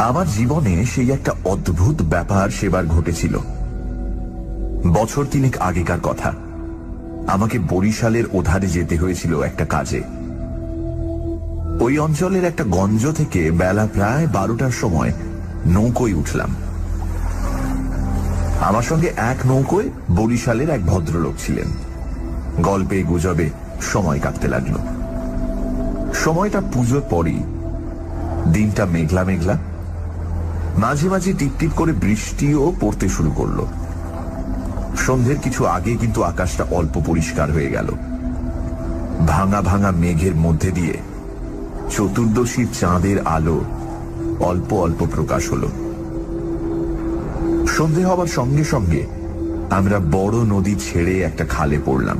আমার জীবনে সেই একটা অদ্ভুত ব্যাপার সেবার ঘটেছিল। বছর 3 আগেকার কথা। আমাকে বরিশালের ওধারে যেতে হয়েছিল একটা কাজে। ওই অঞ্চলের একটা গঞ্জ থেকে বেলা প্রায় 12টার সময় নৌকোয় উঠলাম। আমার সঙ্গে এক নৌকোয় বরিশালের এক ভদ্রলোক ছিলেন। গল্পে গুজবে সময় কাটতে লাগলো। সময়টা পুজোর পরই। দিনটা মেঘলা মেঘলা, মাঝে মাঝে টিপটিপ করে বৃষ্টিও পড়তে শুরু করলো। সন্ধ্যের কিছু আগে কিন্তু আকাশটা অল্প পরিষ্কার হয়ে গেল। ভাঙা ভাঙা মেঘের মধ্যে দিয়ে চতুর্দশীর চাঁদের আলো অল্প অল্প প্রকাশ হলো। সন্ধে হবার সঙ্গে সঙ্গে আমরা বড় নদী ছেড়ে একটা খালে পড়লাম।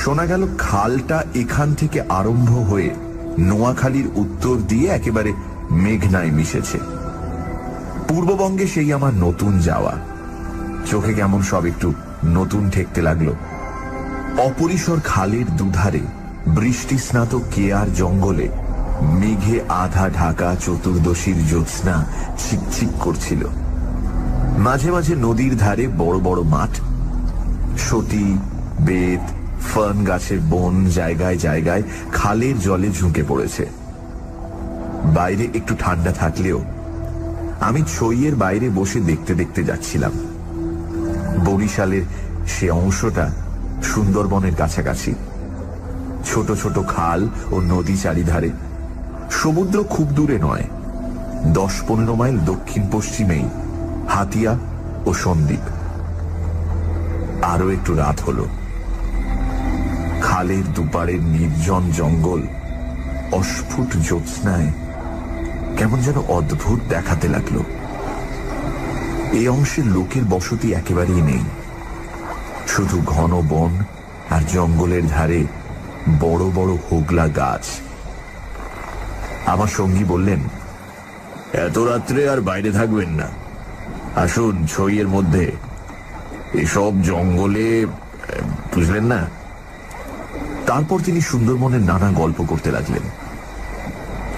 শোনা গেল খালটা এখান থেকে আরম্ভ হয়ে নোয়াখালীর উত্তর দিয়ে একেবারে মেঘনায় মিশেছে। পূর্ববঙ্গে সেই আমার নতুন যাওয়া। চোখে কেমন সব একটু নতুন ঠেকতে লাগলো। অপরিসর খালের দুধারে বৃষ্টি স্নাত কেয়ার জঙ্গলে মেঘে আধা ঢাকা চতুর্দশীর জ্যোৎস্না ছিকছিক করছিল। মাঝে মাঝে নদীর ধারে বড় বড় মাঠ, সতী, বেত, ফার্ন গাছের বন জায়গায় জায়গায় খালের জলে ঝুঁকে পড়েছে। বাইরে একটু ঠান্ডা থাকলেও আমি ছইয়ের বাইরে বসে দেখতে দেখতে যাচ্ছিলাম। বরিশালের সে অংশটা সুন্দরবনের কাছাকাছি। ছোট ছোট খাল ও নদী চারিধারে। সমুদ্র খুব দূরে নয়, 10-15 মাইল দক্ষিণ পশ্চিমেই হাতিয়া ও সন্দ্বীপ। আরো একটু রাত হলো। খালের দুপারের নির্জন জঙ্গল অস্ফুট জ্যোৎস্নায় কেমন যেন অদ্ভুত দেখাতে লাগলো। এই অংশের লোকের বসতি একেবারেই নেই। শুধু ঘন বন আর জঙ্গলের ধারে বড় বড় হোগলা গাছ। আমার সঙ্গী বললেন, এত রাত্রে আর বাইরে থাকবেন না, আসুন ছইয়ের মধ্যে, এসব জঙ্গলে, বুঝলেন না। তারপর তিনি সুন্দরবনের নানা গল্প করতে লাগলেন।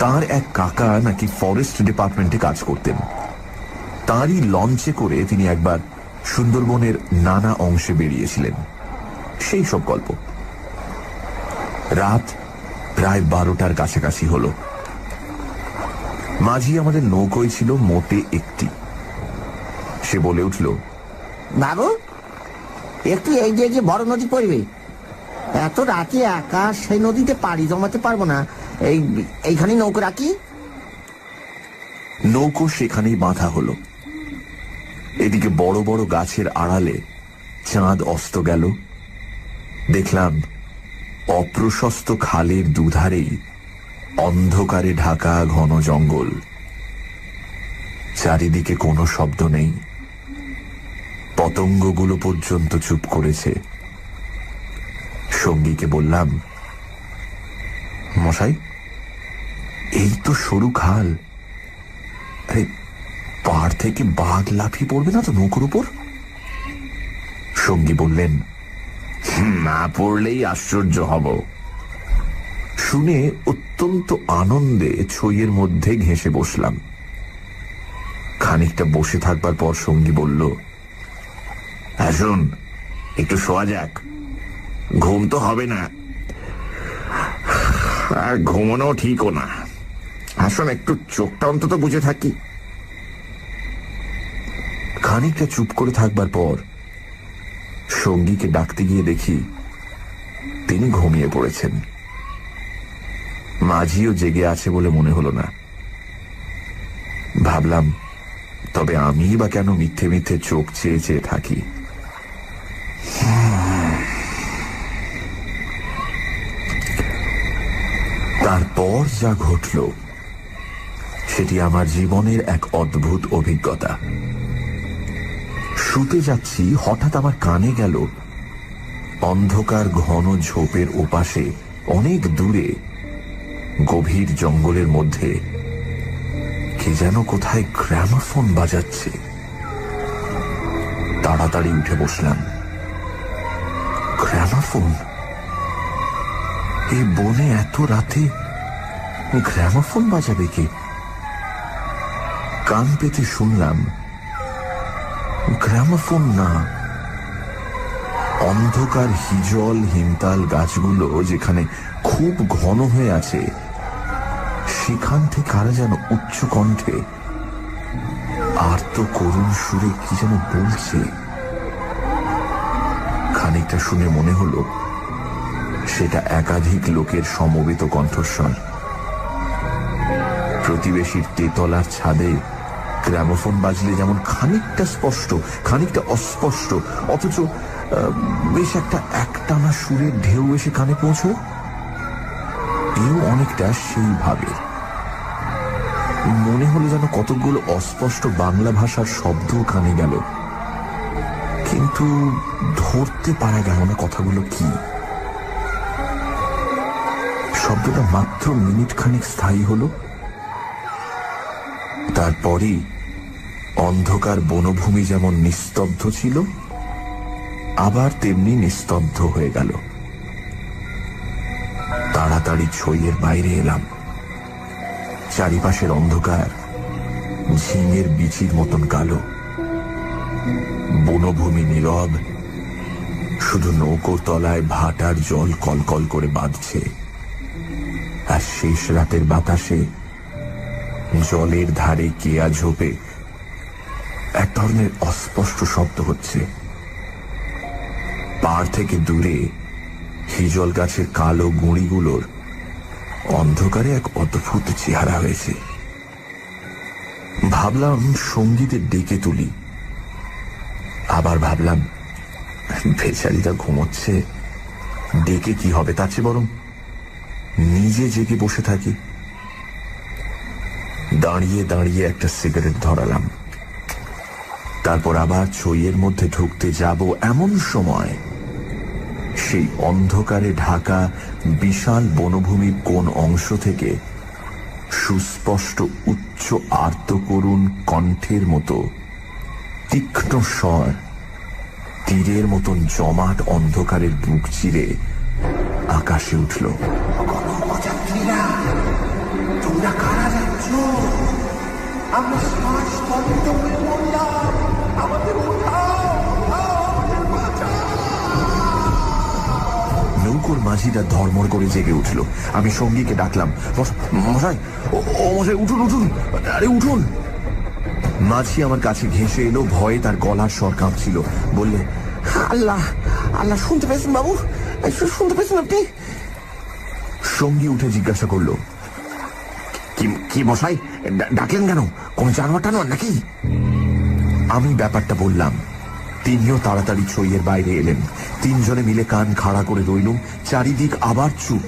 তার এক কাকা নাকি ফরেস্ট ডিপার্টমেন্টে কাজ করতেন। তারই লঞ্চে করে তিনি একবার সুন্দরবনের নানা অংশে বেরিয়েছিলেন। সেই সব গল্প। রাত প্রায় 12টার কাছাকাছি হলো। মাঝি আমাদের নৌকোয় ছিল মোটে একটি। সে বলে উঠল, বাবু, একটু এই যে বড় নদী পড়বে, এত রাতে একা সেই নদীতে পাড়ি জমাতে পারবো না, এইখানে নৌকো রাখি। নৌকো সেখানেই বাঁধা হলো। এদিকে বড় বড় গাছের আড়ালে চাঁদ অস্ত গেল। দেখলাম অপ্রশস্ত খালের দুধারেই অন্ধকারে ঢাকা ঘন জঙ্গল। চারিদিকে কোনো শব্দ নেই। পতঙ্গগুলো পর্যন্ত চুপ করেছে। সঙ্গীকে বললাম, মশাই, এই তো সরু খাল, আরে পাড় থেকে বাঘ লাফিয়ে পড়বে না তো নৌকোর উপর? সঙ্গী বললেন, না পড়লেই আশ্চর্য হব। শুনে অত্যন্ত আনন্দে ছইয়ের মধ্যে ঘেঁষে বসলাম। খানিকটা বসে থাকবার পর সঙ্গী বলল, আসুন একটু শোয়া যাক, ঘুম তো হবে না, আর ঘুমানো ঠিকও না, আসুন একটু চোখটা অন্তত বুঝে থাকি। খানিকটা চুপ করে থাকবার পর সঙ্গীকে ডাকতে গিয়ে দেখি তিনি ঘুমিয়ে পড়েছেন। মাঝিও জেগে আছে বলে মনে হলো না। ভাবলাম, তবে আমি বা কেন মিথ্যে মিথ্যে চোখ চেয়ে চেয়ে থাকি। তারপর যা ঘটল সেটি আমার জীবনের এক অদ্ভুত অভিজ্ঞতা। শুতে যাচ্ছি, হঠাৎ আমার কানে গেল অন্ধকার ঘন ঝোপের ওপাশে অনেক দূরে গভীর জঙ্গলের মধ্যে কে যেন কোথায় গ্রামাফোন বাজাচ্ছে। তাড়াতাড়ি উঠে বসলাম। গ্রামাফোন? এই বনে এত রাতে গ্রামাফোন বাজাবে কে? কান পেতে শুনলাম গ্রামাফোন না, অন্ধকার হিজল হিমতাল গাছগুলো যেখানে খুব ঘন হয়ে আছে সেখান থেকে কারা যেন উচ্চ কণ্ঠে আর্ত করুণ সুরে কি যেন বলছে। খানিকটা শুনে মনে হলো সেটা একাধিক লোকের সমবেত কণ্ঠস্বর। প্রতিবেশীর তেতলার ছাদে গ্রামোফোন বাজলে যেমন খানিকটা স্পষ্ট খানিকটা অস্পষ্ট অথচ বেশ একটা একটানা সুরের ঢেউ এসে কানে পৌঁছয়, এও অনেকটা সেইভাবে। মনে হলো যেন কতকগুলো অস্পষ্ট বাংলা ভাষার শব্দ কানে গেল, কিন্তু ধরতে পারা গেল না কথাগুলো কি। শব্দটা মাত্র মিনিট খানিক স্থায়ী হলো, তারপরই অন্ধকার বনভূমি যেমন নিস্তব্ধ ছিল আবার তেমনি নিস্তব্ধ হয়ে গেল। তাড়াতাড়ি ছইয়ের বাইরে এলাম। চারিপাশের অন্ধকার ঝিঙের বিচির মতন কালো, বনভূমি নীরব, শুধু নৌকোর তলায় ভাটার জল কলকল করে বাঁধছে, আর শেষ রাতের বাতাসে জলের ধারে কেয়া ঝোপে এক ধরনের অস্পষ্ট শব্দ হচ্ছে। পাড় থেকে দূরে হিজল গাছের কালো গুঁড়িগুলোর অন্ধকারে এক অদ্ভুত চেহারা হয়েছে। ভাবলাম সঙ্গীদের ডেকে তুলি, আবার ভাবলাম বেচারিটা ঘুমোচ্ছে, ডেকে কি হবে, তার চেয়ে বরং নিজে জেগে বসে থাকি। দাঁড়িয়ে দাঁড়িয়ে একটা সিগারেট ধরালাম, তারপর আবার ছইয়ের মধ্যে ঢুকতে যাব এমন সময় সেই অন্ধকারে ঢাকা বিশাল বনভূমির কোন অংশ থেকে সুস্পষ্ট উচ্চ আর্ত করুণ কণ্ঠের মতো তীক্ষ্ণ স্বর তীরের মতন জমাট অন্ধকারের বুক চিরে আকাশে উঠল। তোমরা কারা যাচ্ছ? আমরা শ্বাসবদ্ধ হয়ে পড়লাম, আমাদের নৌকোর মাঝিটা ধর্মর করে জেগে উঠল। আমি সঙ্গীকে ডাকলাম, মশাই, ও মশাই, উঠুন উঠুন, আরে উঠুন। মাঝি আমার কাছে ঘেঁষে এলো, ভয়ে তার গলার স্বর কাঁপছিল। বললে, আল্লাহ আল্লাহ, শুনতে পেয়েছেন বাবু? শুনতে পেয়েছেন আপনি? সঙ্গী উঠে জিজ্ঞাসা করলো, কি মশাই, ডাকলেন কেন? কোন জানোয়ার টানোয়ার নাকি? আমি ব্যাপারটা বললাম। তিনিও তাড়াতাড়ি ছইয়ের বাইরে এলেন। তিনজনে মিলে কান খাড়া করে রইলুম। চারিদিক আবার চুপ।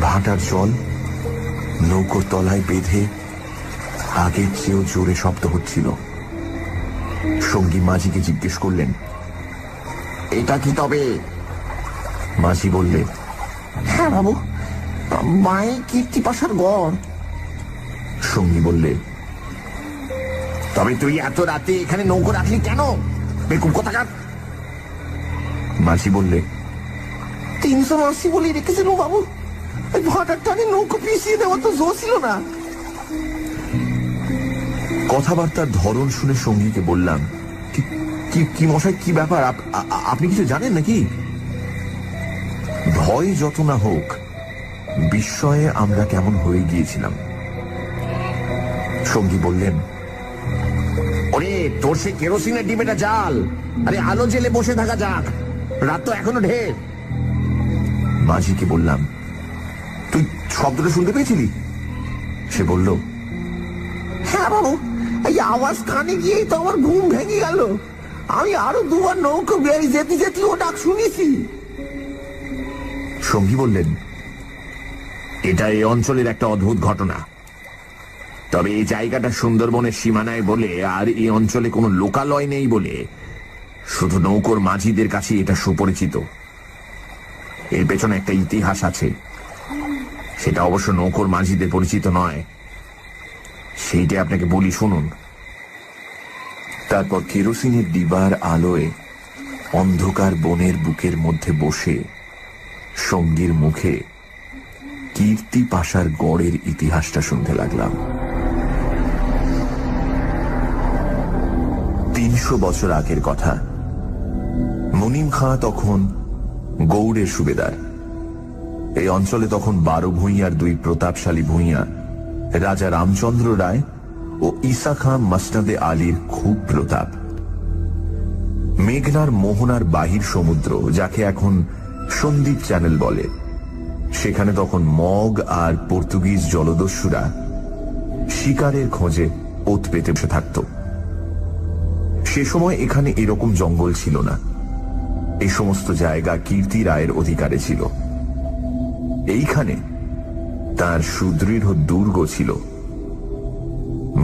ভাটার জল নৌকোর তলায় বেঁধে আগের চেয়েও জোরে শব্দ হচ্ছিল। সঙ্গী মাঝিকে জিজ্ঞেস করলেন, এটা কি তবে? মাঝি বললে, হ্যাঁ বাবু, মাই কীর্তিপাশার গড়। সঙ্গী বললে, তবে তুই এত রাতে এখানে নৌকো রাখলি কেন? বেকুব কোথাকার। মাঝি বললে, 380 বলে রেখেছিল বাবু, ওই ভাটার টানে নৌকো পিছিয়ে দেওয়া তো জো ছিল না। কথাবার্তার ধরন শুনে সঙ্গীকে বললাম, কি মশাই, কি ব্যাপার? আপনি কিছু জানেন নাকি? ভয় যত না হোক, বিস্ময়ে আমরা কেমন হয়ে গিয়েছিলাম। সঙ্গী বললেন, ওরে, তোর সে কেরোসিনের ডিবেটা জাল। আরে আলো জেলে বসে থাকা যাক, রাত তো এখনো ঢের। মাঝিকে বললাম, তুই শব্দটা শুনতে পেয়েছিলি? সে বলল, হ্যাঁ বাবু, এই আওয়াজ কানে গিয়েই তো আমার ঘুম ভেঙে গেল। আমি আরো দুবার নৌকো বেড়ে যেতে যেতে ও ডাক শুনেছি। সঙ্গী বললেন, এটা এই অঞ্চলের একটা অদ্ভুত ঘটনা। তবে এই জায়গাটা সুন্দরবনের সীমানায় বলে আর এই অঞ্চলে কোনো লোকালয় নেই বলে শুধু নৌকোর মাঝিদের কাছে এটা সুপরিচিত। এর পেছনে একটা ইতিহাস আছে, সেটা অবশ্য নৌকোর মাঝিদের পরিচিত নয়। সেইটা আপনাকে বলি, শুনুন। তারপর কেরোসিনের ডিবার আলোয় অন্ধকার বনের বুকের মধ্যে বসে সঙ্গীর মুখে কীর্তি পাশার গড়ের ইতিহাসটা শুনতে লাগলাম। 250 বছর আগের কথা। মুনিম খাঁ তখন গৌড়ের সুবেদার। এই অঞ্চলে তখন 12 ভূঁইয়ার 2 প্রতাপশালী ভূঁইয়া রাজা রামচন্দ্র রায় ও ঈসা খাঁ মসনদে আলীর খুব প্রতাপ। মেঘনার মোহনার বাহির সমুদ্র, যাকে এখন সন্দ্বীপ চ্যানেল বলে, সেখানে তখন মগ আর পর্তুগিজ জলদস্যুরা শিকারের খোঁজে ওত পেতে বসে থাকত। সে সময় এখানে এরকম জঙ্গল ছিল না। এই সমস্ত জায়গা কীর্তি রায়ের অধিকারে ছিল। এইখানে তার সুদৃঢ় দুর্গ ছিল।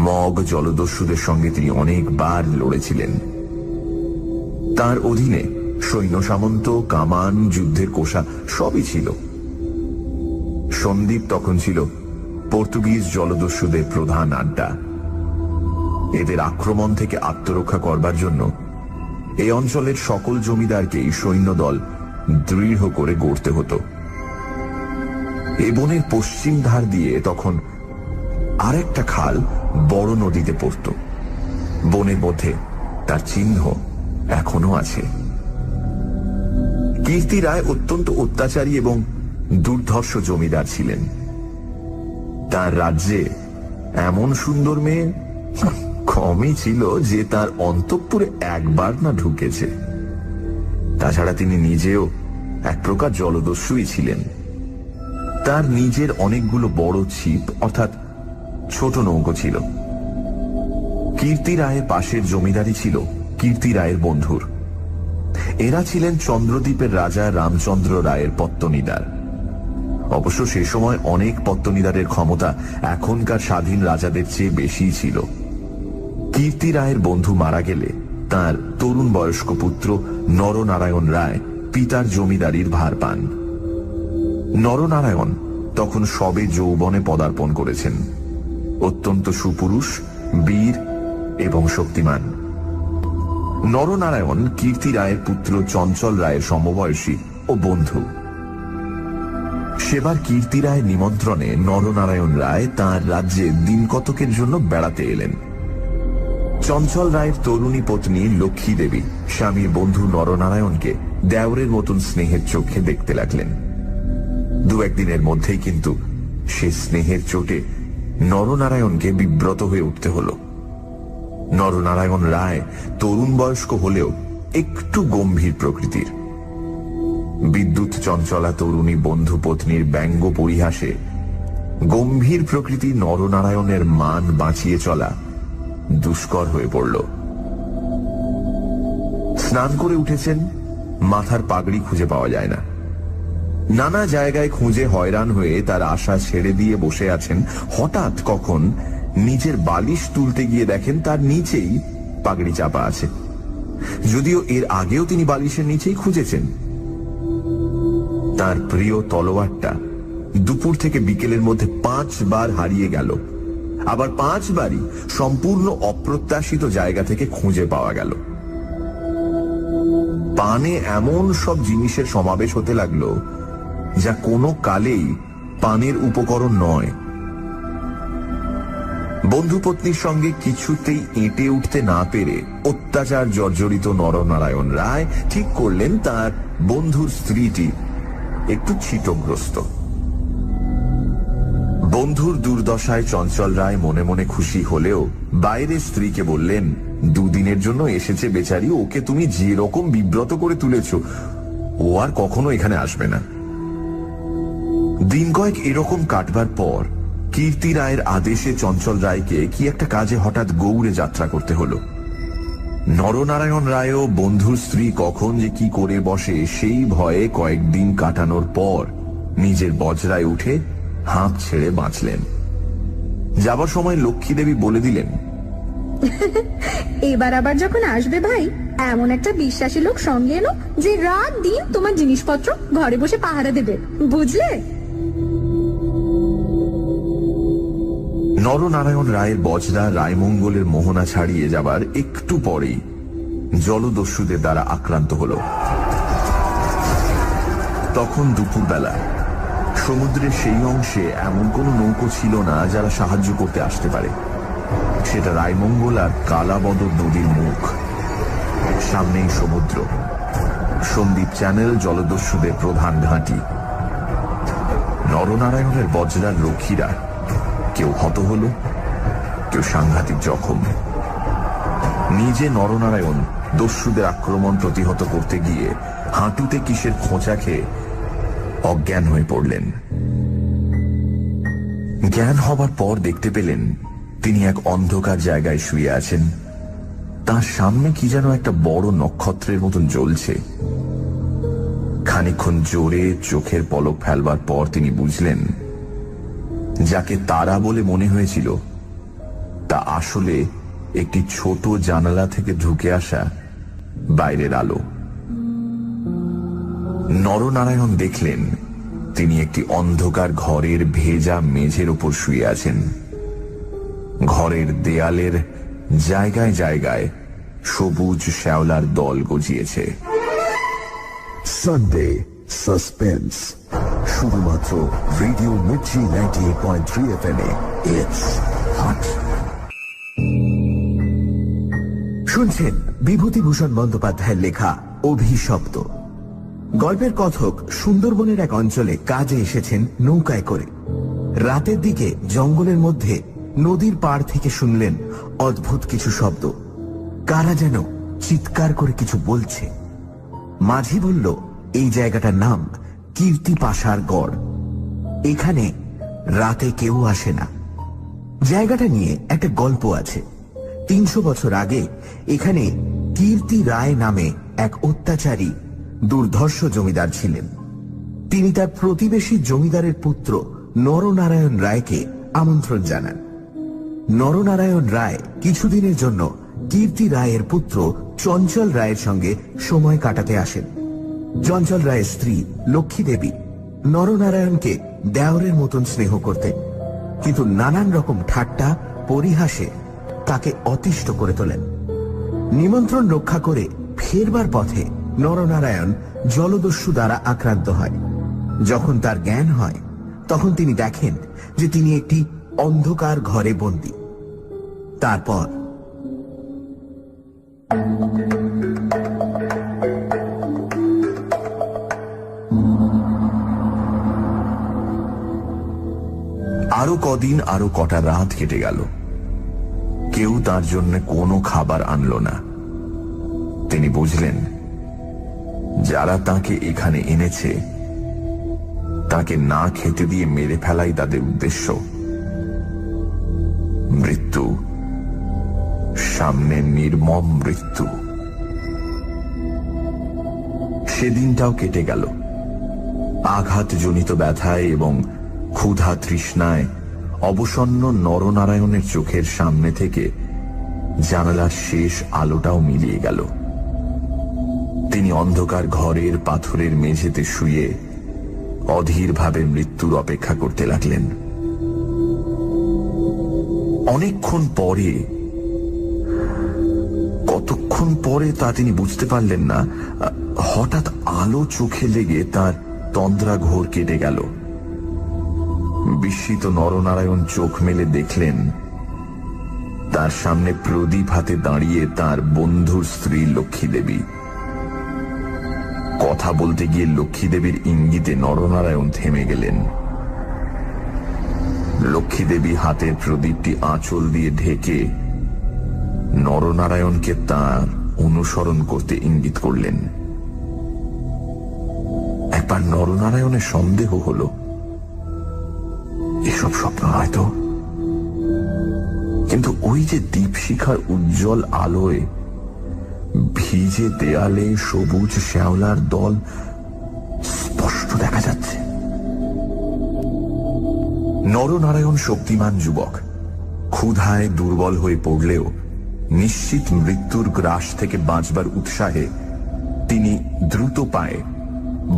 মগ জলদস্যুদের সঙ্গে তিনি অনেকবার লড়েছিলেন। তার অধীনে সৈন্য সামন্ত, কামান, যুদ্ধের কোষা সবই ছিল। সন্দ্বীপ তখন ছিল পর্তুগিজ জলদস্যুদের প্রধান আড্ডা। এদের আক্রমণ থেকে আত্মরক্ষা করবার জন্য এই অঞ্চলের সকল জমিদারকেই সৈন্যদল দৃঢ় করে গড়তে হতো। এ বনের পশ্চিম ধার দিয়ে তখন আরেকটা খাল বড় নদীতে পড়ত। বনের মধ্যে তার চিহ্ন এখনো আছে। কীর্তি রায় অত্যন্ত অত্যাচারী এবং দুর্ধর্ষ জমিদার ছিলেন। তার রাজ্যে এমন সুন্দর মেয়ে কমই ছিল যে তার অন্তঃপুরে একবার না ঢুকেছে। তাছাড়া তিনি নিজেও এক প্রকার জলদস্যুই ছিলেন। তার নিজের অনেকগুলো বড় ছিপ অর্থাৎ ছোট নৌকো ছিল। কীর্তি রায়ের পাশের জমিদারি ছিল কীর্তি রায়ের বন্ধুর। এরা ছিলেন চন্দ্রদ্বীপের রাজা রামচন্দ্র রায়ের পত্তনিদার। অবশ্য সে সময় অনেক পত্তনিদারের ক্ষমতা এখনকার স্বাধীন রাজাদের চেয়ে বেশি ছিল। কীর্তি রায়ের বন্ধু মারা গেলে তার তরুণ বয়স্ক পুত্র নরনারায়ণ রায় পিতার জমিদারির ভার পান। নরনারায়ণ তখন সবে যৌবনে পদার্পণ করেছেন। অত্যন্ত সুপুরুষ, বীর এবং শক্তিমান। নরনারায়ণ কীর্তি রায়ের পুত্র চঞ্চল রায়ের সমবয়সী ও বন্ধু। সেবার কীর্তি রায়ের নিমন্ত্রণে নরনারায়ণ রায় তাঁর রাজ্যে দিন কতকের জন্য বেড়াতে এলেন। চঞ্চল রায়ের তরুণী পত্নী লক্ষ্মী দেবী স্বামীর বন্ধু নরনারায়ণকে দেওরের মতন স্নেহের চোখে দেখতে লাগলেন। 2-1 দিনের মধ্যেই কিন্তু সে স্নেহের চোটে নরনারায়ণকে বিব্রত হয়ে উঠতে হল। নরনারায়ণ রায় তরুণ বয়স্ক হলেও একটু গম্ভীর প্রকৃতির। বিদ্যুৎ চঞ্চলা তরুণী বন্ধু পত্নীর ব্যঙ্গ পরিহাসে গম্ভীর প্রকৃতি নরনারায়ণের মান বাঁচিয়ে চলা দুষ্কর হয়ে পড়ল। স্নান করে উঠেছেন, মাথার পাগড়ি খুঁজে পাওয়া যায় না। নানা জায়গায় খুঁজে হয়রান হয়ে তার আশা ছেড়ে দিয়ে বসে আছেন। হঠাৎ কখন নিজের বালিশ তুলতে গিয়ে দেখেন তার নিচেই পাগড়ি চাপা আছে, যদিও এর আগেও তিনি বালিশের নিচেই খুঁজেছেন। তার প্রিয় তলোয়ারটা দুপুর থেকে বিকেলের মধ্যে 5 বার হারিয়ে গেল। আবার 5 বারই সম্পূর্ণ অপ্রত্যাশিত জায়গা থেকে খুঁজে পাওয়া গেল। পানে এমন সব জিনিসের সমাবেশ হতে লাগলো যা কোনো কালেই পানের উপকরণ নয়। বন্ধু পত্নীর সঙ্গে কিছুতেই এঁটে উঠতে না পেরে অত্যাচার জর্জরিত নরনারায়ণ রায় ঠিক করলেন তার বন্ধুর স্ত্রীটি একটু ছিটগ্রস্ত। বন্ধুর দুর্দশায় চঞ্চল রায় মনে মনে খুশি হলেও বাইরে স্ত্রীকে বললেন, 2 দিনের জন্য এসেছে বেচারি, ওকে তুমি যে রকম বিব্রত করে তুলেছ ও আর কখনো এখানে আসবে না। দিন কয়েক এরকম কাটবার পর কীর্তি রায়ের আদেশে চঞ্চল রায়কে কি একটা কাজে হঠাৎ গৌড়ে যাত্রা করতে হলো। নরনারায়ণ রায়ও বন্ধুর স্ত্রী কখন যে কি করে বসে সেই ভয়ে কয়েকদিন কাটানোর পর নিজের বজরায় উঠে হাঁপ ছেড়ে বাঁচলেন। যাবার সময় লক্ষ্মী দেবী বলে দিলেন, এবার আবার যখন আসবে ভাই, এমন একটা বিশ্বাসী লোক সঙ্গে এলো যে রাত দিন তোমার জিনিসপত্র ঘরে বসে পাহারা দেবে, বুঝলে? নরনারায়ণ রায়ের বজরা রায়মঙ্গলের মোহনা ছাড়িয়ে যাবার একটু পরেই জলদস্যুদের দ্বারা আক্রান্ত হল। তখন দুপুরবেলা সমুদ্রের সেই অংশে এমন কোন নৌকো ছিল না যারা সাহায্য করতে আসতে পারে। সেটা রায়মঙ্গল আর কালাবদর নদীর মুখ। সামনেই সমুদ্র। সন্দ্বীপ চ্যানেল জলদস্যুদের প্রধান ঘাঁটি। নরনারায়ণের বজরার রক্ষীরা কেউ হত হল, কেউ সাংঘাতিক জখম। নিজে নরনারায়ণ দস্যুদের আক্রমণ প্রতিহত করতে গিয়ে হাঁটুতে কিসের খোঁচা খেয়ে অজ্ঞান হয়ে পড়লেন। জ্ঞান হবার পর দেখতে পেলেন তিনি এক অন্ধকার জায়গায় শুয়ে আছেন। তার সামনে কি যেন একটা বড় নক্ষত্রের মতন জ্বলছে। খানিকক্ষণ জোরে চোখের পলক ফেলবার পর তিনি বুঝলেন যাকে তারা বলে মনে হয়েছিল তা আসলে একটি ছোট জানালা থেকে ঢুকে আসা বাইরের আলো। নরনারায়ণ দেখলেন তিনি একটি অন্ধকার ঘরের ভেজা মেঝের ওপর শুয়ে আছেন। ঘরের দেয়ালের জায়গায় জায়গায় সবুজ শ্যাওলার দল গজিয়েছে। সানডে সাসপেন্স, শুধুমাত্র radio Mirchi 98.3 FM A. It's hot. শুনছেন বিভূতিভূষণ বন্দ্যোপাধ্যায়ের লেখা অভিশপ্ত। গল্পের কথক সুন্দরবনের এক অঞ্চলে কাজে এসেছেন নৌকায় করে। রাতের দিকে জঙ্গলের মধ্যে নদীর পাড় থেকে শুনলেন অদ্ভুত কিছু শব্দ। কারা যেন চিৎকার করে কিছু বলছে। মাঝি বলল এই জায়গাটার নাম কীর্তি পাশার গড়। এখানে রাতে কেউ আসে না। জায়গাটা নিয়ে একটা গল্প আছে। 300 বছর আগে এখানে কীর্তি রায় নামে এক অত্যাচারী দুর্ধর্ষ জমিদার ছিলেন। তিনি তার প্রতিবেশী জমিদারের পুত্র নরনারায়ণ রায়কে আমন্ত্রণ জানান। নরনারায়ণ রায় কিছুদিনের জন্য কীর্তি রায়ের পুত্র চঞ্চল রায়ের সঙ্গে সময় কাটাতে আসেন। চঞ্চল রায়ের স্ত্রী লক্ষ্মী দেবী নরনারায়ণকে দেওরের মতন স্নেহ করতেন, কিন্তু নানান রকম ঠাট্টা পরিহাসে তাকে অতিষ্ঠ করে তোলেন। নিমন্ত্রণ রক্ষা করে ফেরবার পথে নরনারায়ণ জলদস্যু দ্বারা আক্রান্ত হয়। যখন তার জ্ঞান হয় তখন তিনি দেখেন যে তিনি একটি অন্ধকার ঘরে বন্দী। তারপর আরো কদিন, আরো কটা রাত কেটে গেল। কেউ তার জন্য কোনো খাবার আনলো না। তিনি বুঝলেন যারা তাকে এখানে এনেছে তাকে না খেতে দিয়ে মেরে ফেলাই তাদের উদ্দেশ্য। মৃত্যু, সামনে নির্মম মৃত্যু। সেদিনটাও কেটে গেল। আঘাতজনিত ব্যথায় এবং ক্ষুধা তৃষ্ণায় অবসন্ন নরনারায়ণের চোখের সামনে থেকে জানালার শেষ আলোটাও মিলিয়ে গেল। তিনি অন্ধকার ঘরের পাথরের মেঝেতে শুয়ে অধীরভাবে মৃত্যুর অপেক্ষা করতে লাগলেন। অনেকক্ষণ পরে, কতক্ষণ পরে তা তিনি বুঝতে পারলেন না, হঠাৎ আলো চোখে লেগে তার তন্দ্রা ঘোর কেটে গেল। বিস্মিত নরনারায়ণ চোখ মেলে দেখলেন তার সামনে প্রদীপ হাতে দাঁড়িয়ে তার বন্ধুর স্ত্রী লক্ষ্মী দেবী। কথা বলতে গিয়ে লক্ষ্মী দেবীর ইঙ্গিতে নরনারায়ণ থেমে গেলেন। লক্ষ্মী দেবী হাতের প্রদীপটি আঁচল দিয়ে ঢেকে নরনারায়ণকে তার অনুসরণ করতে ইঙ্গিত করলেন। একবার নরনারায়ণের সন্দেহ হল এসব স্বপ্ন নয়তো, কিন্তু ওই যে দীপশিখার উজ্জ্বল আলোয় ভিজে দেয়ালে সবুজ শ্যাওলার দল স্পষ্ট দেখা যাচ্ছে। নরনারায়ণ শক্তিমান যুবক, ক্ষুধায় দুর্বল হয়ে পড়লেও নিশ্চিত মৃত্যুর গ্রাস থেকে বাঁচবার উৎসাহে তিনি দ্রুত পায়ে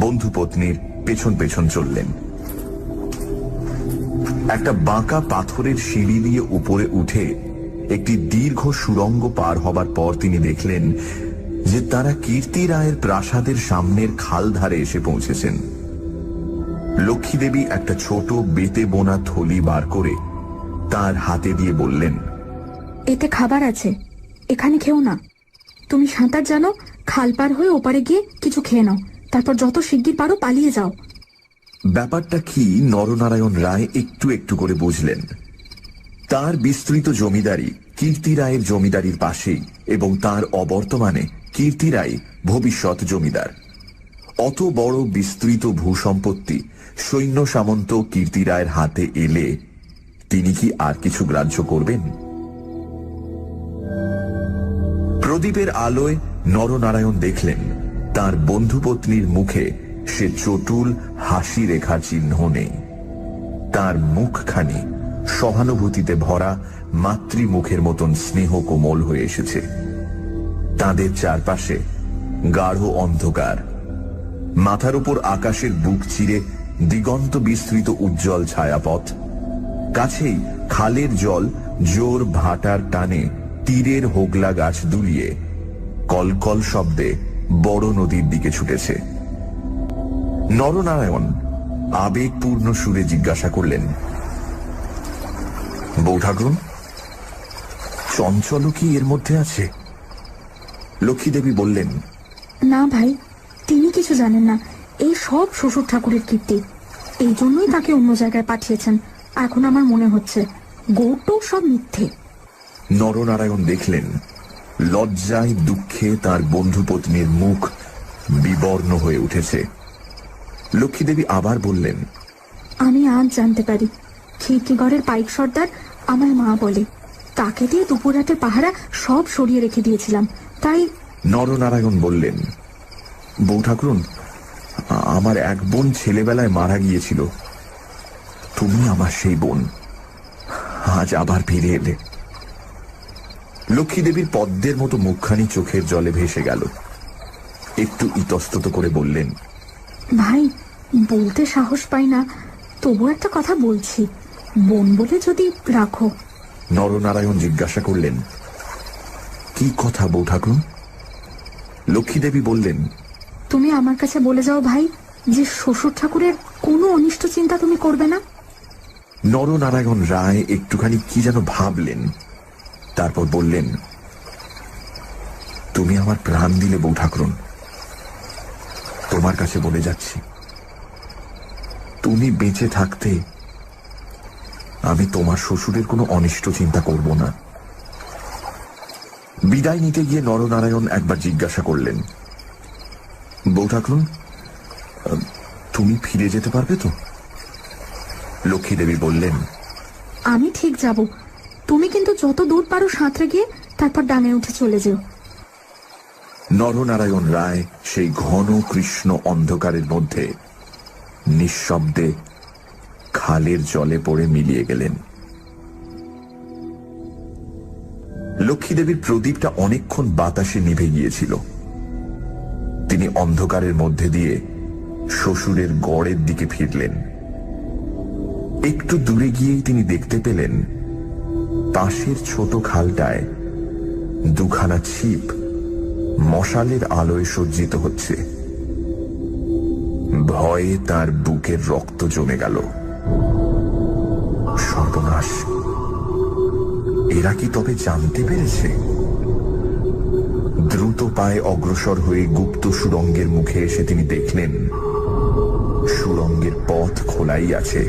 বন্ধুপত্নীর পেছন পেছন চললেন। একটা বাঁকা পাথরের সিঁড়ি দিয়ে উপরে উঠে একটি দীর্ঘ সুড়ঙ্গ পার হবার পর তিনি দেখলেন যে তারা কীর্তি রায়ের প্রাসাদের সামনের খাল ধারে এসে পৌঁছেছেন। লক্ষ্মী দেবী একটা ছোট বেতে বোনা থলি বার করে তার হাতে দিয়ে বললেন, এতে খাবার আছে, এখানে খেও না। তুমি সাঁতার জানো, খাল পার হয়ে ওপারে গিয়ে কিছু খেয়ে নাও, তারপর যত শিগগির পারো পালিয়ে যাও। ব্যাপারটা কি নরনারায়ণ রায় একটু একটু করে বুঝলেন। তার বিস্তৃত জমিদারি কীর্তি রায়ের জমিদারির পাশেই, এবং তার অবর্তমানে কীর্তি রায় ভবিষ্যৎ জমিদার। অত বড় বিস্তৃত ভূসম্পত্তি সৈন্য সামন্ত কীর্তি রায়ের হাতে এলে তিনি কি আর কিছু গ্রাহ্য করবেন? প্রদীপের আলোয় নরনারায়ণ দেখলেন তার বন্ধুপত্নীর মুখে সে চটুল হাসি রেখার চিহ্ন নেই। তার মুখখানি সহানুভূতিতে ভরা মাতৃমুখের মতন স্নেহ কোমল হয়ে এসেছে। তাদের চারপাশে গাঢ় অন্ধকার, মাথার উপর আকাশের বুক চিরে দিগন্ত বিস্তৃত উজ্জ্বল ছায়াপথ, কাছেই খালের জল জোর ভাটার টানে তীরের হোগলা গাছ দুলিয়ে কলকল শব্দে বড় নদীর দিকে ছুটেছে। নরনারায়ণ আবেগপূর্ণ সুরে জিজ্ঞাসা করলেন, বউ ঠাকুরুন, চঞ্চল কি এর মধ্যে আছে? লক্ষ্মীদেবী বললেন, না ভাই, তিনি কিছু জানেন না। এই সব শ্বশুর ঠাকুরের কীর্তি। এই জন্যই তাকে অন্য জায়গায় পাঠিয়েছেন। এখন আমার মনে হচ্ছে গৌটো সব মিথ্যে। নরনারায়ণ দেখলেন লজ্জায় দুঃখে তার বন্ধুপত্নীর মুখ বিবর্ণ হয়ে উঠেছে। লক্ষ্মীদেবী আবার বললেন, আমি আজ জানতে পারি খিড়কিগড়ের পাইক সর্দার আমার মা বলে। তাকে দিয়ে দুপুররাতে পাহারা সব সরিয়ে রেখে দিয়েছিলাম, তাই। নরনারায়ণ বললেন, বউ ঠাকুরুন, আমার এক বোন ছেলেবেলায় মারা গিয়েছিল। তুমি আমার সেই বোন, আজ আবার ফিরে এলে। লক্ষ্মীদেবীর পদ্মের মতো মুখখানি চোখের জলে ভেসে গেল। একটু ইতস্তত করে বললেন, ভাই, বলতে সাহস পাই না, তবু একটা কথা বলছি, বোন বলে যদি রাখো। নরনারায়ণ জিজ্ঞাসা করলেন, কি কথা বউ ঠাকুরুন? লক্ষ্মীদেবী বললেন, তুমি আমার কাছে বলে যাও ভাই যে শ্বশুর ঠাকুরের কোনো অনিষ্ট চিন্তা তুমি করবে না। নরনারায়ণ রায় একটুখানি কি যেন ভাবলেন, তারপর বললেন, তুমি আমার প্রাণ দিলে বউ ঠাকুরুন, তোমার কাছে বলে যাচ্ছি, তুমি বেঁচে থাকতে আমি তোমার শ্বশুরের কোনো অনিষ্ট চিন্তা করব না। বিদায় নিতে গিয়ে নরনারায়ণ একবার জিজ্ঞাসা করলেন, বউ ঠাকুরুন, তুমি ফিরে যেতে পারবে তো? লক্ষ্মীদেবী বললেন, আমি ঠিক যাব, তুমি কিন্তু যত দূর পারো সাঁতরে গিয়ে তারপর ডাঙায় উঠে চলে যেও। নরনারায়ণ রায় সেই ঘন কৃষ্ণ অন্ধকারের মধ্যে নিঃশব্দে খালের জলে পড়ে মিলিয়ে গেলেন। লক্ষ্মীদেবীর প্রদীপটা অনেকক্ষণ বাতাসে নিভে গিয়েছিল। তিনি অন্ধকারের মধ্যে দিয়ে শ্বশুরের গড়ের দিকে ফিরলেন। একটু দূরে গিয়েই তিনি দেখতে পেলেন পাশের ছোট খালটায় দুখানা ছিপ মশালের আলোয় সজ্জিত হচ্ছে। ভয়ে তার বুকের রক্ত জমে গেল। সর্বনাশ! এরা কি তবে জানতে পেরেছে? দ্রুত পায়ে অগ্রসর হয়ে গুপ্ত সুড়ঙ্গের মুখে এসে তিনি দেখলেন সুড়ঙ্গের পথ খোলাই আছে।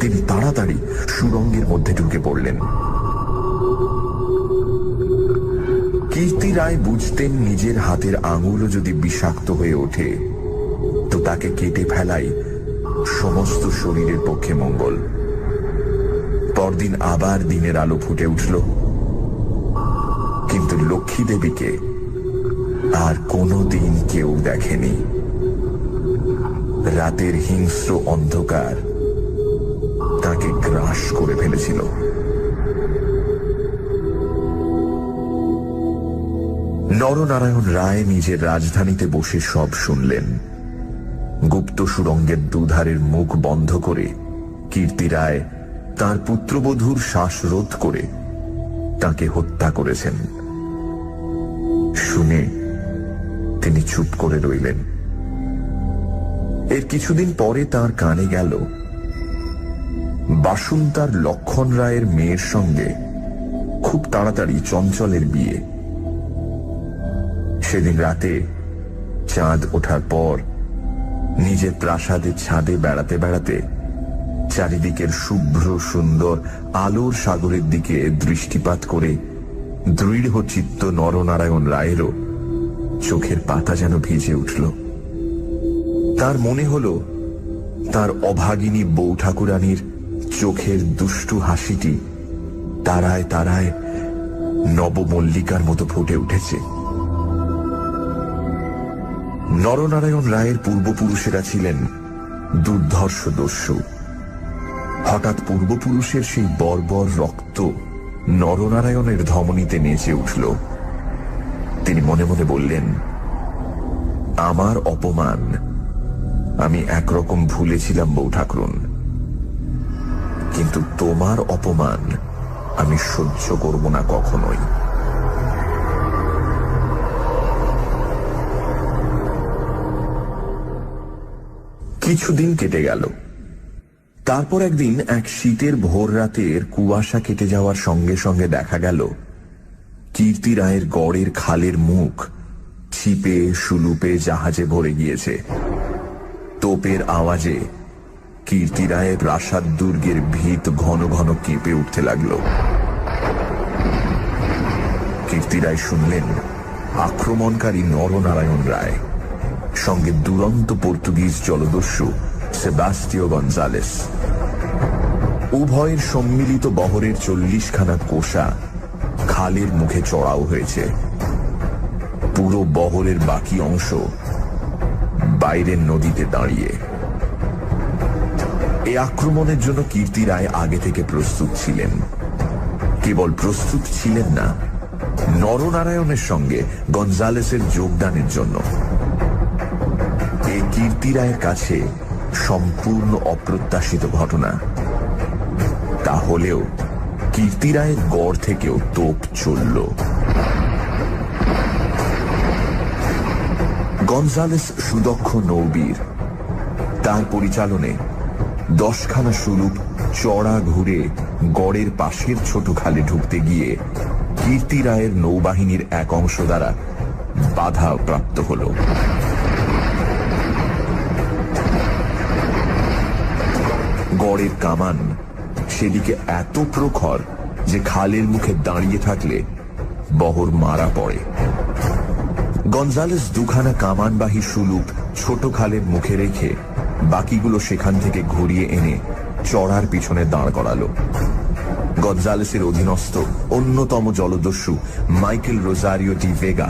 তিনি তাড়াতাড়ি সুড়ঙ্গের মধ্যে ঢুকে পড়লেন। কীর্তি রায় বুঝতেন নিজের হাতের আঙুলও যদি বিষাক্ত হয়ে ওঠে তো তাকে কেটে ফেলাই সমস্ত শরীরের পক্ষে মঙ্গল। পরদিন আবার দিনের আলো ফুটে উঠল, কিন্তু লক্ষ্মী দেবীকে আর কোনোদিন কেউ দেখেনি। রাতের হিংস্র অন্ধকার তাকে গ্রাস করে ফেলেছিল। নরনারায়ণ রায় নিজের রাজধানীতে বসে সব শুনলেন। গুপ্ত সুড়ঙ্গের দুধারের মুখ বন্ধ করে কীর্তি রায় তার পুত্রবধূর শ্বাসরোধ করে তাকে হত্যা করেছেন। শুনে তিনি চুপ করে রইলেন। এর কিছুদিন পরে তার কানে গেল বাসুন্তার লক্ষণ রায়ের মেয়ের সঙ্গে খুব তাড়াতাড়ি চঞ্চলের বিয়ে। সেদিন রাতে চাঁদ ওঠার পর নিজের প্রাসাদের ছাদে বেড়াতে বেড়াতে চারিদিকের শুভ্র সুন্দর আলোর সাগরের দিকে দৃষ্টিপাত করে দৃঢ় চিত্ত নরনারায়ণ রায়েরও চোখের পাতা যেন ভিজে উঠল। তার মনে হলো তার অভাগিনী বউ ঠাকুরানীর চোখের দুষ্টু হাসিটি তারায় তারায় নবমল্লিকার মতো ফুটে উঠেছে। নরনারায়ণ রায়ের পূর্বপুরুষেরা ছিলেন দুর্ধর্ষ দস্যু। হঠাৎ পূর্বপুরুষের সেই বর্বর রক্ত নরনারায়ণের ধমনীতে নেচে উঠল। তিনি মনে মনে বললেন, আমার অপমান আমি একরকম ভুলেছিলাম বউ ঠাকুরুন, কিন্তু তোমার অপমান আমি সহ্য করব না কখনোই। কিছুদিন কেটে গেল। তারপর একদিন এক শীতের ভোর রাতের কুয়াশা কেটে যাওয়ার সঙ্গে সঙ্গে দেখা গেল কীর্তি রায়ের গড়ের খালের মুখ ছিপে সুলুপে জাহাজে ভরে গিয়েছে। তোপের আওয়াজে কীর্তি রায়ের প্রাসাদ দুর্গের ভিত ঘন ঘন কেঁপে উঠতে লাগলো। কীর্তি রায় শুনলেন আক্রমণকারী নরনারায়ণ রায়, সঙ্গে দুরন্ত পর্তুগিজ জলদস্যু সেবাস্টিও গঞ্জালেস। উভয়ের সম্মিলিত বহরের 40খানা কোষা খালের মুখে চড়াও হয়েছে। পুরো বহরের বাকি অংশ বাইরের নদীতে দাঁড়িয়ে। এই আক্রমণের জন্য কীর্তি রায় আগে থেকে প্রস্তুত ছিলেন। কেবল প্রস্তুত ছিলেন না, নরনারায়ণের সঙ্গে গঞ্জালেসের যোগদানের জন্য। এই কীর্তি রায়ের কাছে সম্পূর্ণ অপ্রত্যাশিত ঘটনা। তাহলেও কীর্তি রায়ের গড় থেকেও তোপ চলল। গঞ্জালেস সুদক্ষ নৌবীর। তার পরিচালনে 10খানা সুলুপ চড়া ঘুরে গড়ের পাশের ছোট খালে ঢুকতে গিয়ে কীর্তি রায়ের নৌবাহিনীর এক অংশ দ্বারা বাধা প্রাপ্ত হল। গড়ের কামান সেদিকে এত প্রখর যে খালের মুখে দাঁড়িয়ে থাকলে বহর মারা পড়ে। গঞ্জালেস 2খানা কামানবাহী সুলুপ ছোট খালের মুখে রেখে বাকিগুলো সেখান থেকে ঘুরিয়ে এনে চড়ার পিছনে দাঁড় করালো। গঞ্জালেসের অধীনস্থ অন্যতম জলদস্যু মাইকেল রোজারিও ডি ভেগা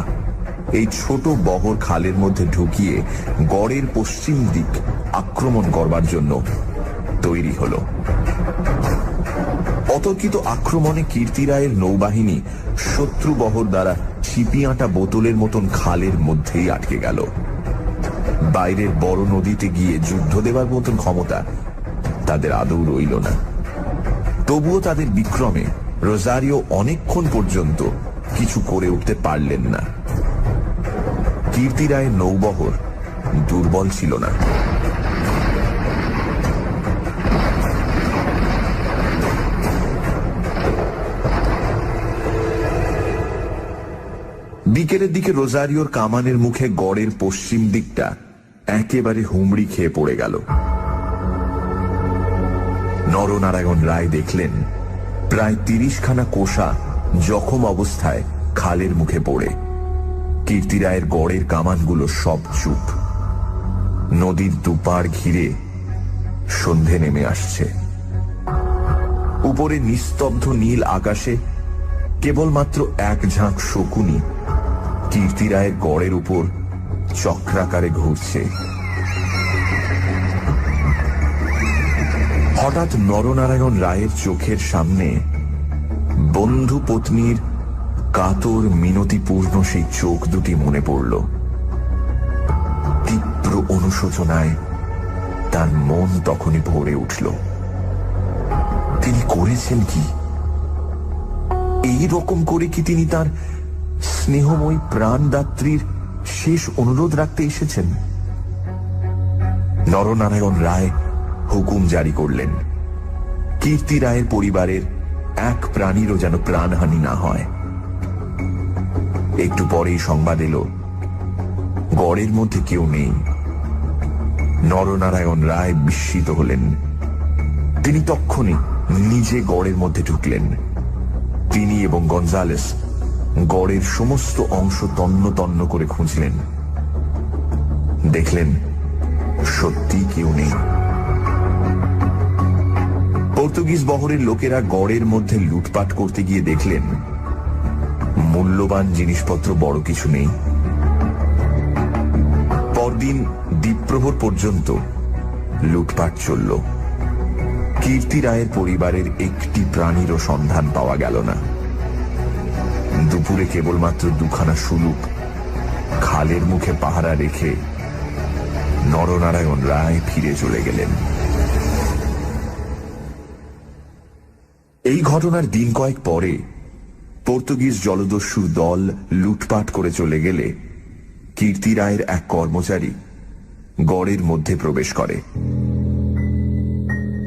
এই ছোট বহর খালের মধ্যে ঢুকিয়ে গড়ের পশ্চিম দিক আক্রমণ করবার জন্য তৈরি হল। অতর্কিত আক্রমণে কীর্তি রায়ের নৌবাহিনী শত্রু বহর দ্বারা ছিপিয়াঁটা বোতলের মতন খালের মধ্যেই আটকে গেল। বাইরের বড় নদীতে গিয়ে যুদ্ধ দেবার মতন ক্ষমতা তাদের আদৌ রইল না। তবুও তাদের বিক্রমে রোজারিও অনেকক্ষণ পর্যন্ত কিছু করে উঠতে পারলেন না। কীর্তি রায়ের নৌবহর দুর্বল ছিল না। বিকেলের দিকে রোজারিওর কামানের মুখে গড়ের পশ্চিম দিকটা একেবারে হুমড়ি খেয়ে পড়ে গেল। নরনারায়ণ রায় দেখলেন প্রায় 30খানা কোষা জখম অবস্থায় খালের মুখে পড়ে। কীর্তি রায়ের গড়ের কামানগুলো সব চুপ। নদীর দুপাড় ঘিরে সন্ধে নেমে আসছে। উপরে নিস্তব্ধ নীল আকাশে কেবলমাত্র এক ঝাঁক শকুনি কীর্তি রায়ের গড়ের উপর চক্রাকারে ঘুরছে। হঠাৎ নরনারায়ণ রায়ের চোখের সামনে বন্ধু পত্নীর কাতর মিনতিপূর্ণ সেই চোখ দুটি মনে পড়ল। তীব্র অনুশোচনায় তার মন তখনই ভরে উঠল। তিনি করেছেন কি? এই রকম করে কি তিনি তার স্নেহময়ী প্রাণদাত্রীর শেষ অনুরোধ রাখতে এসেছেন? নরনারায়ণ রায় হুকুম জারি করলেন, কীর্তি রায়ের পরিবারের এক প্রাণীরও যেন প্রাণহানি না হয়। একটু পরেই সংবাদ এলো গড়ের মধ্যে কেউ নেই। নরনারায়ণ রায় বিস্মিত হলেন। তিনি তক্ষুনি নিজে গড়ের মধ্যে ঢুকলেন। তিনি এবং গঞ্জালেস গড়ের সমস্ত অংশ তন্ন তন্ন করে খুঁজলেন। দেখলেন সত্যি কেউ নেই। পর্তুগিজ বহরের লোকেরা গড়ের মধ্যে লুটপাট করতে গিয়ে দেখলেন মূল্যবান জিনিসপত্র বড় কিছু নেই। পরদিন দ্বীপ্রহর পর্যন্ত লুটপাট চলল। কীর্তি রায়ের পরিবারের একটি প্রাণীরও সন্ধান পাওয়া গেল না। দুপুরে কেবলমাত্র দুখানা সুলুক খালের মুখে পাহারা রেখে নরনারায়ণ রায় ফিরে চলে গেলেন। এই ঘটনার দিন কয়েক পরে পর্তুগিজ জলদস্যুর দল লুটপাট করে চলে গেলে কীর্তি রায়ের এক কর্মচারী গড়ের মধ্যে প্রবেশ করে।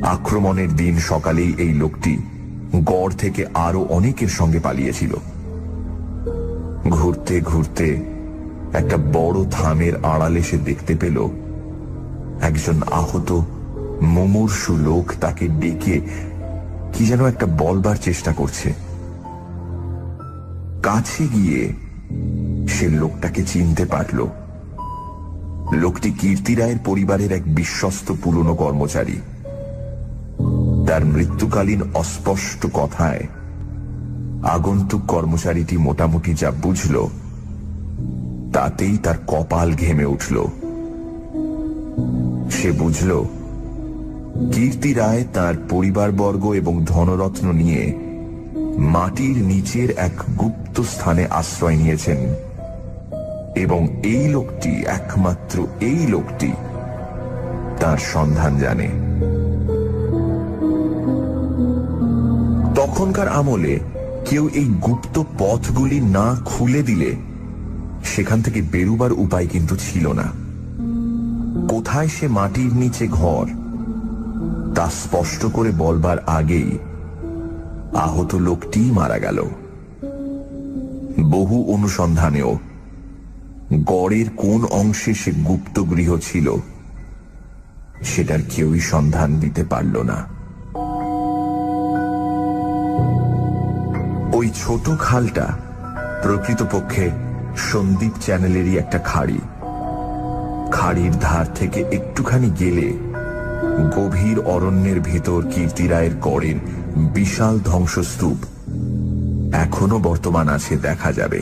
আক্রমণের দিন সকালেই এই লোকটি গড় থেকে আরো অনেকের সঙ্গে পালিয়েছিল। ঘুরতে ঘুরতে একটা বড় থামের আড়ালে সে দেখতে পেল একজন আহত মুমূর্ষু লোক তাকে ডেকে কি যেন একটা বলবার চেষ্টা করছে। কাছে গিয়ে সে লোকটাকে চিনতে পারল। লোকটি কীর্তি রায়ের পরিবারের এক বিশ্বস্ত পুরনো কর্মচারী। তার মৃত্যুকালীন অস্পষ্ট কথায় আগন্তুক কর্মচারীটি মোটামুটি যা বুঝল তাতেই তার কপাল ঘেমে উঠল। সে বুঝল কীর্তি রায় তার পরিবারবর্গ এবং ধনরত্ন নিয়ে মাটির নিচের এক গুপ্ত স্থানে আশ্রয় নিয়েছেন এবং এই লোকটি, একমাত্র এই লোকটি তার সন্ধান জানে। তখনকার আমলে কেউ এই গুপ্ত পথগুলি না খুলে দিলে সেখান থেকে বেরুবার উপায় কিন্তু ছিল না। কোথায় সে মাটির নিচে ঘর তা স্পষ্ট করে বলবার আগেই আহত লোকটি মারা গেল। বহু অনুসন্ধানেও গড়ের কোন অংশে সে গুপ্ত গৃহ ছিল সেটার কেউই সন্ধান দিতে পারল না। ওই ছোট খালটা প্রকৃতপক্ষে সন্দীপ চ্যানেলেরই একটা খাড়ি। খাড়ির ধার থেকে একটুখানি গেলে গভীর অরণ্যের ভেতর কীর্তি রায়ের গড়ের বিশাল ধ্বংসস্তূপ এখনো বর্তমান আছে, দেখা যাবে।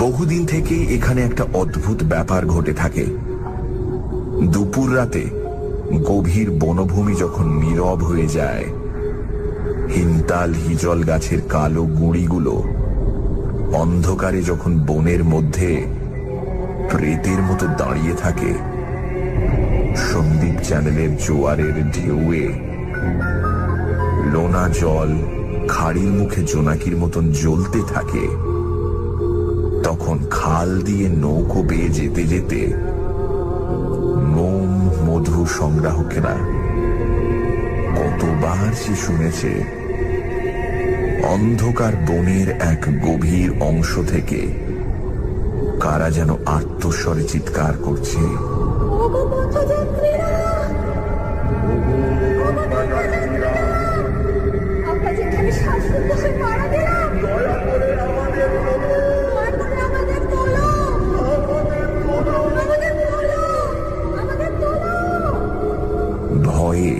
বহুদিন থেকেই এখানে একটা অদ্ভুত ব্যাপার ঘটে থাকে। দুপুর রাতে গভীর বনভূমি যখন নীরব হয়ে যায়, হিমতাল হিজল গাছের কালো গুঁড়িগুলো অন্ধকারে যখন বনের মধ্যে প্রেতের মতো দাঁড়িয়ে থাকে, সন্দীপ চ্যানেলের জোয়ারের ঢেউয়ে লোনা জল খাড়ির মুখে জোনাকির মতন জ্বলতে থাকে, তখন খাল দিয়ে নৌকো বেয়ে যেতে যেতে মোম মধু সংগ্রাহকেরা কতবার সে শুনেছে অন্ধকার বনের এক গভীর অংশ থেকে কারা যেন আর্তস্বরে চিৎকার করছে, ভয়ে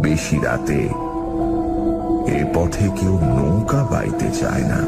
বেশি রাতে এ পথে কেউ নৌকা বাইতে চায় না।